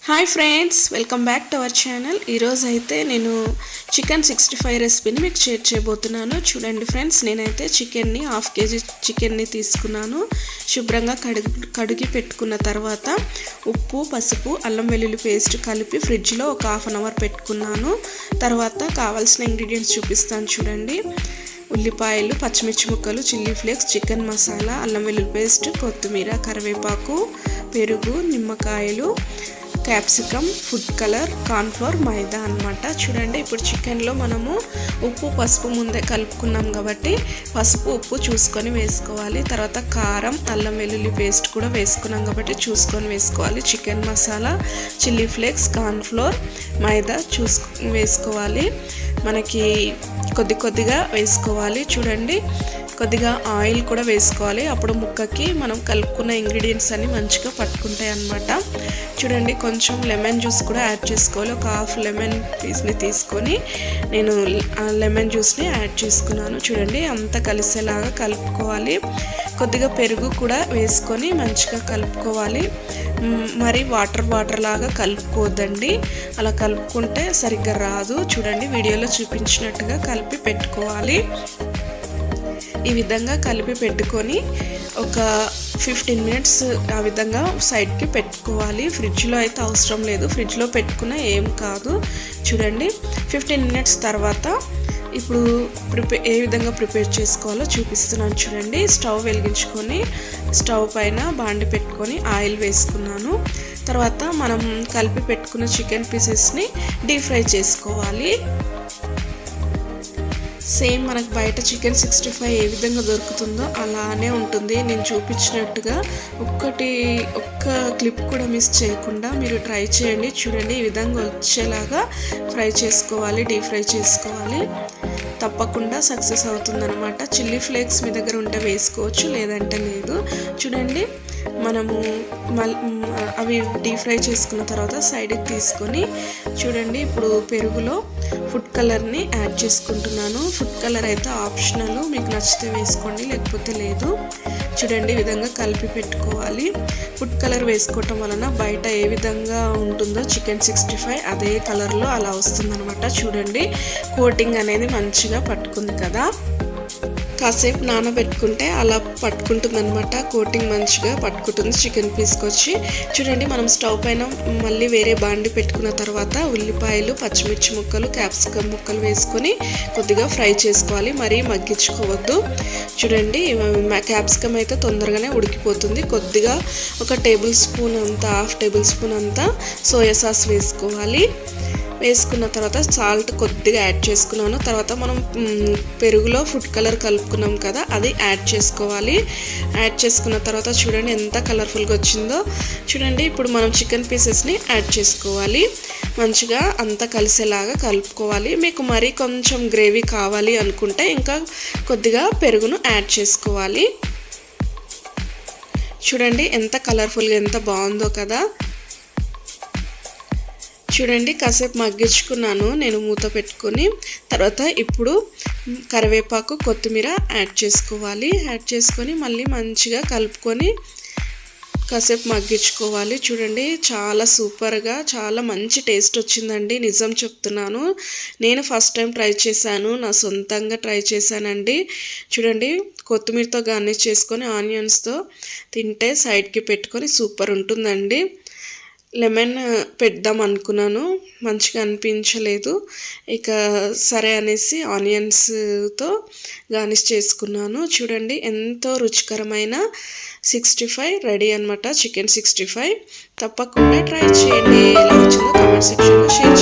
Hi friends, welcome back to our channel. ఈరోజు అయితే నేను చికెన్ 65 రెసిపీని మీకు షేర్ చేయబోతున్నాను. చూడండి ఫ్రెండ్స్, నేనైతే చికెన్ని 1/2 kg చికెన్ని తీసుకున్నాను. శుభ్రంగా కడిగి పెట్టుకున్న తర్వాత ఉప్పు, పసుపు, అల్లం వెల్లుల్లి పేస్ట్ కలిపి ఫ్రిడ్జ్లో ఒక 1/2 అవర్ పెట్టుకున్నాను. తర్వాత కావాల్సిన ఇంగ్రీడియంట్స్ చూపిస్తాను చూడండి. ఉల్లిపాయలు, పచ్చిమిర్చి ముక్కలు, చిల్లీ ఫ్లేక్స్, చికెన్ మసాలా, అల్లం వెల్లుల్లి పేస్ట్, కొత్తిమీర, కరివేపాకు, పెరుగు, నిమ్మకాయలు, క్యాప్సికమ్, ఫుడ్ కలర్, కార్న్ఫ్లోర్, మైదా అన్నమాట. చూడండి, ఇప్పుడు చికెన్లో మనము ఉప్పు, పసుపు ముందే కలుపుకున్నాం కాబట్టి పసుపు, ఉప్పు చూసుకొని వేసుకోవాలి. తర్వాత కారం, అల్లం వెల్లుల్లి పేస్ట్ కూడా వేసుకున్నాం కాబట్టి చూసుకొని వేసుకోవాలి. Chicken masala, chilli flakes, cornflour, maida వేసుకోవాలి. మనకి కొద్దిగా వేసుకోవాలి. చూడండి, కొద్దిగా ఆయిల్ కూడా వేసుకోవాలి. అప్పుడు ముక్కకి మనం కలుపుకున్న ఇంగ్రీడియంట్స్ అన్ని మంచిగా పట్టుకుంటాయి అన్నమాట. చూడండి, కొంచెం లెమన్ జ్యూస్ కూడా యాడ్ చేసుకోవాలి. ఒక 1/2 లెమన్ పీస్ని తీసుకొని నేను లెమన్ జ్యూస్ని యాడ్ చేసుకున్నాను. చూడండి, అంతా కలిసేలాగా కలుపుకోవాలి. కొద్దిగా పెరుగు కూడా వేసుకొని మంచిగా కలుపుకోవాలి. మరి వాటర్ లాగా కలుపుకోవద్దండి. అలా కలుపుకుంటే సరిగ్గా రాదు. చూడండి, వీడియోలో చూపించినట్టుగా కలిపి పెట్టుకోవాలి. ఈ విధంగా కలిపి పెట్టుకొని ఒక 15 మినిట్స్ ఆ విధంగా సైడ్కి పెట్టుకోవాలి. ఫ్రిడ్జ్లో అయితే అవసరం లేదు, ఫ్రిడ్జ్లో పెట్టుకున్న ఏం కాదు. చూడండి, 15 మినిట్స్ తర్వాత ఇప్పుడు ఏ విధంగా ప్రిపేర్ చేసుకోవాలో చూపిస్తున్నాను చూడండి. స్టవ్ వెలిగించుకొని స్టవ్ పైన బాండి పెట్టుకొని ఆయిల్ వేసుకున్నాను. తర్వాత మనం కలిపి పెట్టుకున్న చికెన్ పీసెస్ని డీప్ ఫ్రై చేసుకోవాలి. సేమ్ మనకు బయట చికెన్ 65 ఏ విధంగా దొరుకుతుందో అలానే ఉంటుంది. నేను చూపించినట్టుగా ఒక్క క్లిప్ కూడా మిస్ చేయకుండా మీరు ట్రై చేయండి. చూడండి, ఈ విధంగా వచ్చేలాగా ఫ్రై చేసుకోవాలి, డీప్ ఫ్రై చేసుకోవాలి. తప్పకుండా సక్సెస్ అవుతుందన్నమాట. చిల్లీ ఫ్లేక్స్ మీ దగ్గర ఉంటే వేసుకోవచ్చు, లేదంటే లేదు. చూడండి, మనము అవి డీప్ ఫ్రై చేసుకున్న తర్వాత సైడ్కి తీసుకొని చూడండి, ఇప్పుడు పెరుగులో ఫుడ్ కలర్ని యాడ్ చేసుకుంటున్నాను. ఫుడ్ కలర్ అయితే ఆప్షనల్, మీకు నచ్చితే వేసుకోండి, లేకపోతే లేదు. చూడండి, ఈ విధంగా కలిపి పెట్టుకోవాలి. ఫుడ్ కలర్ వేసుకోవటం వలన బయట ఏ విధంగా ఉంటుందో చికెన్ 65 అదే కలర్లో అలా వస్తుందన్నమాట. చూడండి, కోటింగ్ అనేది మంచిగా పట్టుకుంది కదా. కాసేపు నానబెట్టుకుంటే అలా పట్టుకుంటుంది అనమాట. కోటింగ్ మంచిగా పట్టుకుంటుంది చికెన్ పీస్కి వచ్చి. చూడండి, మనం స్టవ్ పైన మళ్ళీ వేరే బాండి పెట్టుకున్న తర్వాత ఉల్లిపాయలు, పచ్చిమిర్చి ముక్కలు, క్యాప్సికమ్ ముక్కలు వేసుకొని కొద్దిగా ఫ్రై చేసుకోవాలి, మరీ మగ్గించుకోవద్దు. చూడండి, క్యాప్సికమ్ అయితే తొందరగానే ఉడికిపోతుంది. కొద్దిగా ఒక 1 టేబుల్ స్పూన్ అంతా, 1/2 టేబుల్ స్పూన్ అంతా సోయా సాస్ వేసుకోవాలి. వేసుకున్న తర్వాత సాల్ట్ కొద్దిగా యాడ్ చేసుకున్నాను. తర్వాత మనం పెరుగులో ఫుడ్ కలర్ కలుపుకున్నాం కదా, అది యాడ్ చేసుకోవాలి. యాడ్ చేసుకున్న తర్వాత చూడండి ఎంత కలర్ఫుల్గా వచ్చిందో. చూడండి, ఇప్పుడు మనం చికెన్ పీసెస్ని యాడ్ చేసుకోవాలి. మంచిగా అంతా కలిసేలాగా కలుపుకోవాలి. మీకు మరీ కొంచెం గ్రేవీ కావాలి అనుకుంటే ఇంకా కొద్దిగా పెరుగును యాడ్ చేసుకోవాలి. చూడండి, ఎంత కలర్ఫుల్గా ఎంత బాగుందో కదా. చూడండి, కాసేపు మగ్గించుకున్నాను నేను మూత పెట్టుకొని. తర్వాత ఇప్పుడు కరివేపాకు, కొత్తిమీర యాడ్ చేసుకోవాలి. యాడ్ చేసుకొని మళ్ళీ మంచిగా కలుపుకొని కాసేపు మగ్గించుకోవాలి. చూడండి, చాలా సూపర్గా, చాలా మంచి టేస్ట్ వచ్చిందండి. నిజం చెప్తున్నాను, నేను ఫస్ట్ టైం ట్రై చేశాను, నా సొంతంగా ట్రై చేశానండి. చూడండి, కొత్తిమీరతో గార్నిష్ చేసుకొని ఆనియన్స్తో తింటే సైడ్కి పెట్టుకొని సూపర్ ఉంటుందండి. లెమన్ పెడదాం అనుకున్నాను, మంచిగా అనిపించలేదు. ఇక సరే అనేసి ఆనియన్స్తో గార్నిష్ చేసుకున్నాను. చూడండి, ఎంతో రుచికరమైన 65 రెడీ అనమాట. చికెన్ 65 తప్పకుండా ట్రై చేయండి. ఎలా వచ్చిందో కామెంట్ సెక్షన్లో షేర్ చేయండి.